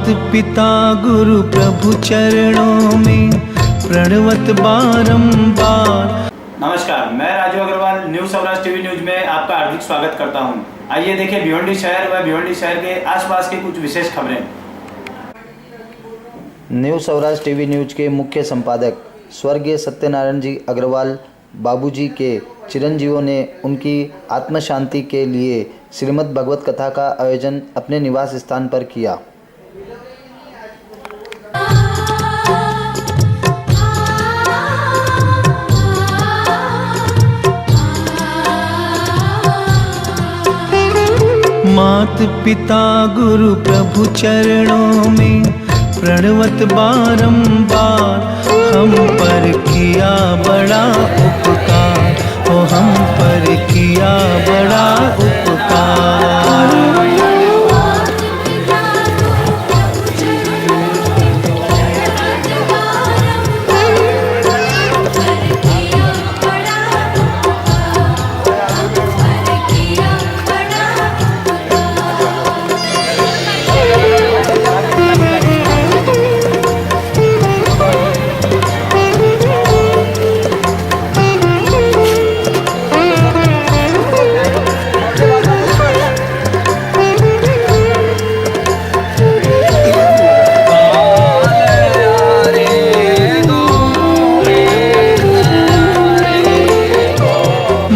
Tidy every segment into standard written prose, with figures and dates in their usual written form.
मात पिता गुरु प्रभु चरणों में प्रणवत बारंबार। नमस्कार, मैं Raju Agrawal news Saurashtra TV news में आपका हार्दिक स्वागत करता हूं। आइए देखें भिवंडी शहर व भिवंडी शहर के आसपास की कुछ विशेष खबरें। न्यूज सौराष्ट्र टीवी न्यूज के मुख्य संपादक स्वर्गीय सत्यनारायण जी अग्रवाल बाबूजी के चिरंजीवों ने उनकी आत्म शांति के लिए श्रीमद् भगवत कथा का आयोजन अपने निवास स्थान पर किया। मात पिता गुरु प्रभु चरणों में प्रणवत बारंबार। हम पर किया बड़ा उपकार, ओ हम पर किया बड़ा उपकार।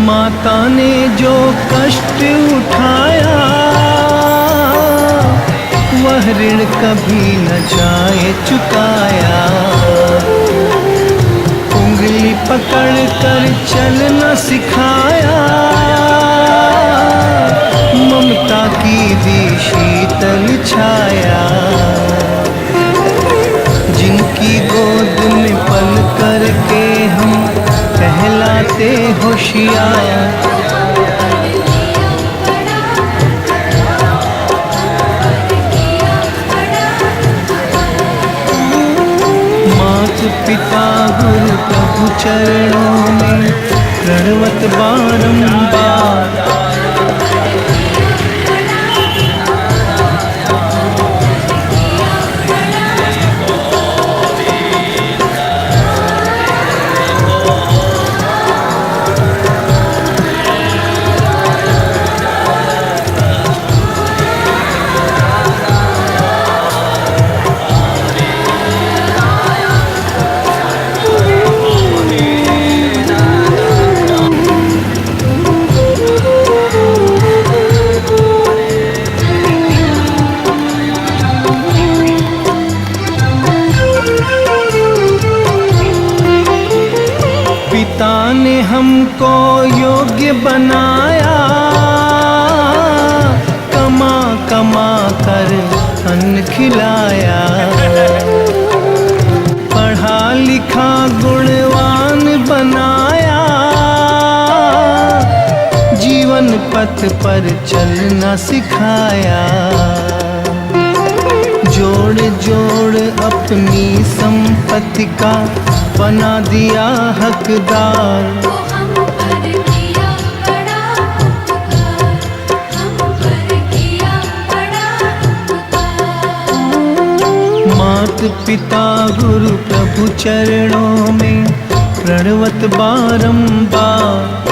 माता ने जो कष्ट उठाया वह ऋण कभी न जाए चुकाया। उंगली पकड़ कर चलना सिखाया, ममता की दी शीतल छाया। जिनकी गोद में पल करके हम कहलाते होशियार। मात पिता गुरु प्रभु चरणों में प्रणवत बारंबार। पिता ने हमको योग्य बनाया, कमा कमा कर अन्न खिलाया। पढ़ा लिखा गुणवान बनाया, जीवन पथ पर चलना सिखाया। जोड़ जोड़ अपनी संपत्ति का बना दिया हकदार। मात पिता गुरु प्रभु चरणों में प्रणवत बारंबार।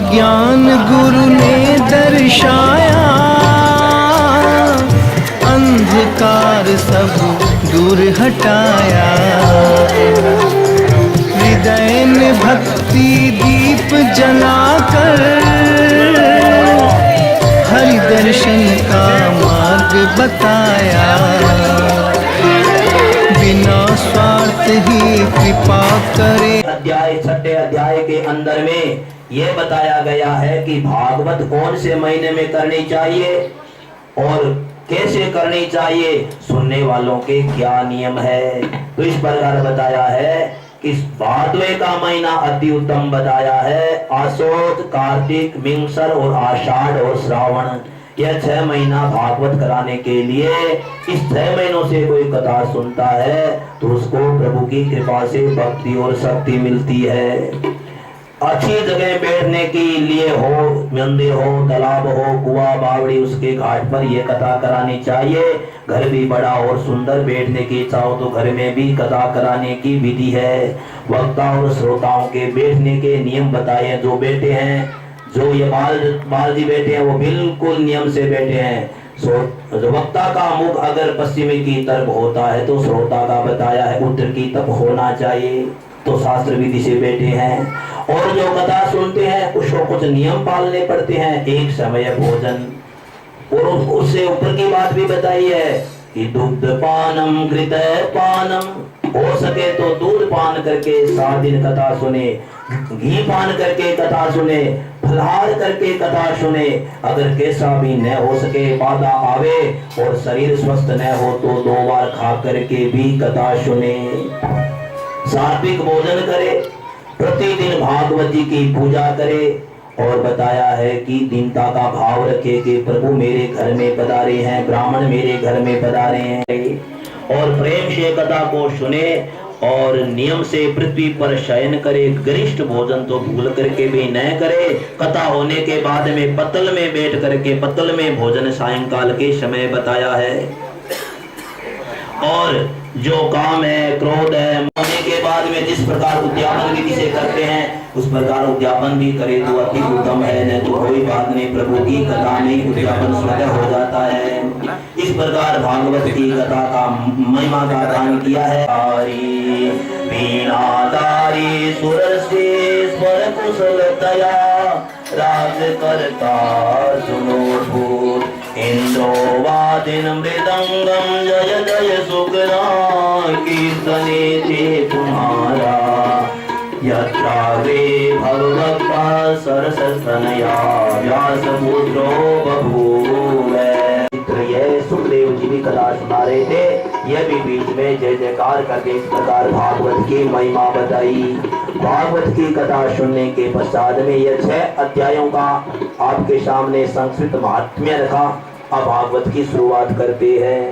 ज्ञान गुरु ने दर्शाया, अंधकार सब दूर हटाया। हृदय में भक्ति दीप जलाकर हरि दर्शन का मार्ग बताया। बिना स्वार्थ ही कृपा करे। अध्याय 6 अध्याय के अंदर में ये बताया गया है कि भागवत कौन से महीने में करनी चाहिए। और कैसे करनी चाहिए, सुनने वालों के क्या नियम है। तो इस प्रकार बताया है कि भादवे का महीना अति उत्तम बताया है। आसोद, कार्तिक, मिंगसर और आषाढ़ और श्रावण, यह 6 महीना भागवत कराने के लिए। इस 6 महीनों से कोई कथा सुनता है तो उसको प्रभु की कृपा से भक्ति और शक्ति मिलती है। अच्छी जगह बैठने के लिए हो, मंदिर हो, तालाब हो, कुआं, बावड़ी, उसके घाट पर यह कथा करानी चाहिए। घर भी बड़ा और सुंदर बैठने की इच्छा हो तो घर में भी कथा कराने की विधि है। वक्ता और श्रोताओं के बैठने के नियम बताए। जो बैठे हैं, जो ये बाल जी बैठे हैं, वो बिल्कुल नियम से बैठे हैं। जो वक्ता का मुख अगर पश्चिमी की तरफ होता है तो श्रोता का बताया है उत्तर की तरफ होना चाहिए। तो शास्त्र विधि से बैठे हैं। और जो कथा सुनते हैं उसको कुछ नियम पालने पड़ते हैं। एक समय भोजन, और उससे ऊपर की बात भी बताई है कि दुग्ध पानम कृत पानम, हो सके तो दूध पान करके 7 दिन कथा सुने, घी पान करके कथा सुने, फलहार करके कथा सुने। अगर कैसा भी न हो सके, बाधा आवे और शरीर स्वस्थ न हो तो 2 बार खा करके भी कथा सुने। सात्विक भोजन करे, प्रतिदिन भागवत जी की पूजा करे। और बताया है कि दीनता का भाव रखे कि प्रभु मेरे घर में पधारे हैं, ब्राह्मण मेरे घर में पधारे हैं। और प्रेम से कथा को सुने और नियम से पृथ्वी पर शयन करे। गरिष्ठ भोजन तो भूल करके भी न करे। कथा होने के बाद में पतल में बैठ करके, पतल में भोजन सायंकाल के समय बताया है। और जो काम है, क्रोध है, होने के बाद में जिस प्रकार उद्यापन विधि से करते हैं उस प्रकार उद्यापन भी करे तो अति उत्तम है। न तो कोई बात नहीं, प्रभु की कथा में उद्यापन स्वतः हो जाता है। इस प्रकार भागवत की कथा का महिमा का दान किया है। वीणाधारी सुरसेश्वर कुशलतया, राज करता सुनो भूत, इंद्रो वादिन मृदंगम, जय जय सुखना कीर्तने ते तुम्हारा। यत्राग्रे भगवत्ता सरसस्तनया, व्यासपुत्रो बभूव। यह सुखदेव जी भी कथा सुना रहे थे। यह भी बीच में जय जयकार करके इस प्रकार भागवत की महिमा बताई। भागवत की कथा सुनने के पश्चात में यह 6 अध्यायों का आपके सामने संस्कृत महात्म्य रखा। अब भागवत की शुरुआत करते हैं।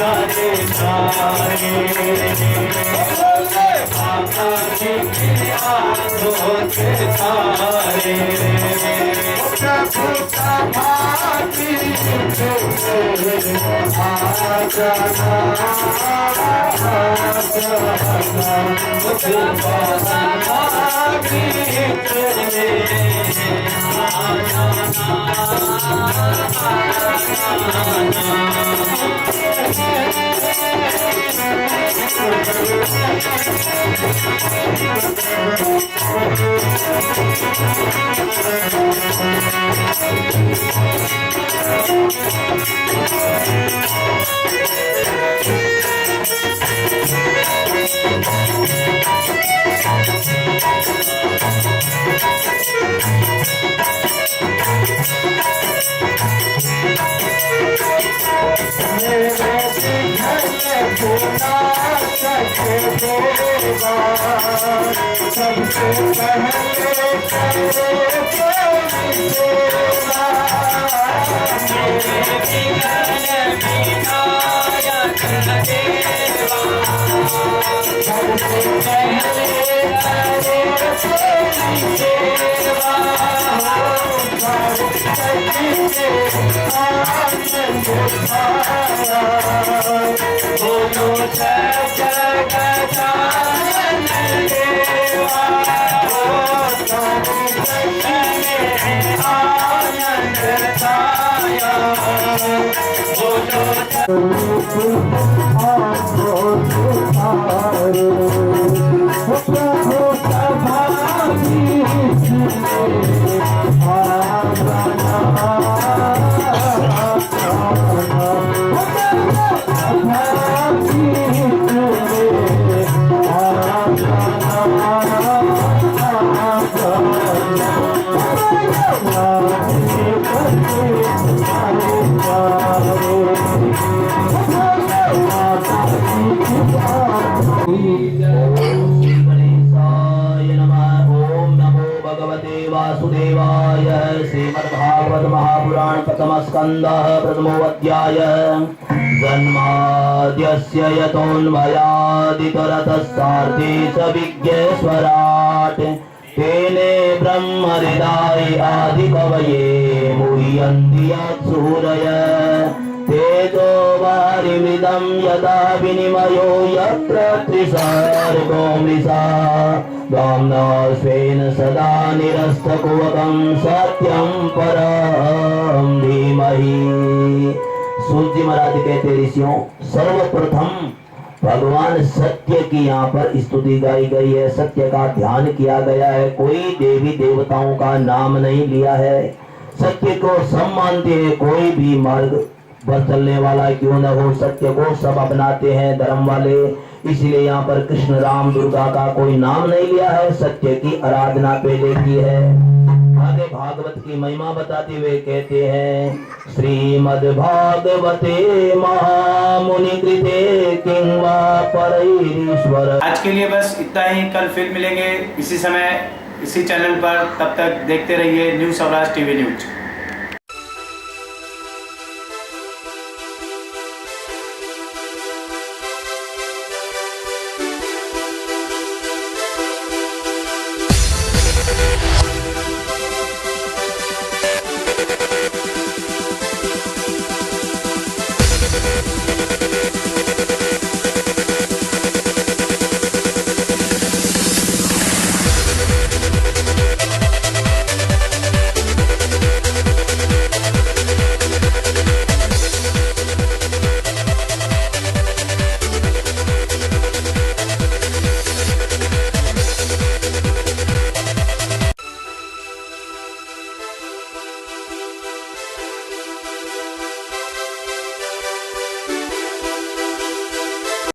सारे सारे बाबा जी के हाथों के तारे प्रभु समाधि आ वासुदेवाय श्रीमद्भागवत महापुराण प्रथम स्कंदः प्रथमो अध्याय जन्माद्यस्य यतोऽन्वयादितरतस्तार्थे सविज्ञेश्वराट् तेने ब्रह्महृदाय आदिकवये मुह्यन्ति यत्सूरय तेजो वारिमृदं यदा विनिमयो यत्र त्रिसर्गो मृषा दाम्ना स्वेन सदा निरस्तकुवकं सत्यं परं धीमहि। सूत जी महाराज कहते ऋषियों, सर्वप्रथम भगवान सत्य की यहाँ पर स्तुति गाई गई है, सत्य का ध्यान किया गया है, कोई देवी देवताओं का नाम नहीं लिया है। सत्य को सब मानते हैं, कोई भी मार्ग पर चलने वाला क्यों न हो, सत्य को सब अपनाते हैं धर्म वाले। इसलिए यहाँ पर कृष्ण राम दुर्गा का कोई नाम नहीं लिया है, सत्य की आराधना पहले की है। आगे भागवत की महिमा बताते हुए कहते हैं, श्रीमद् भागवते महामुनि कृते किं वा परैरीश्वर। आज के लिए बस इतना ही, कल फिर मिलेंगे इसी समय इसी चैनल पर। तब तक देखते रहिए न्यू स्वराज टीवी न्यूज।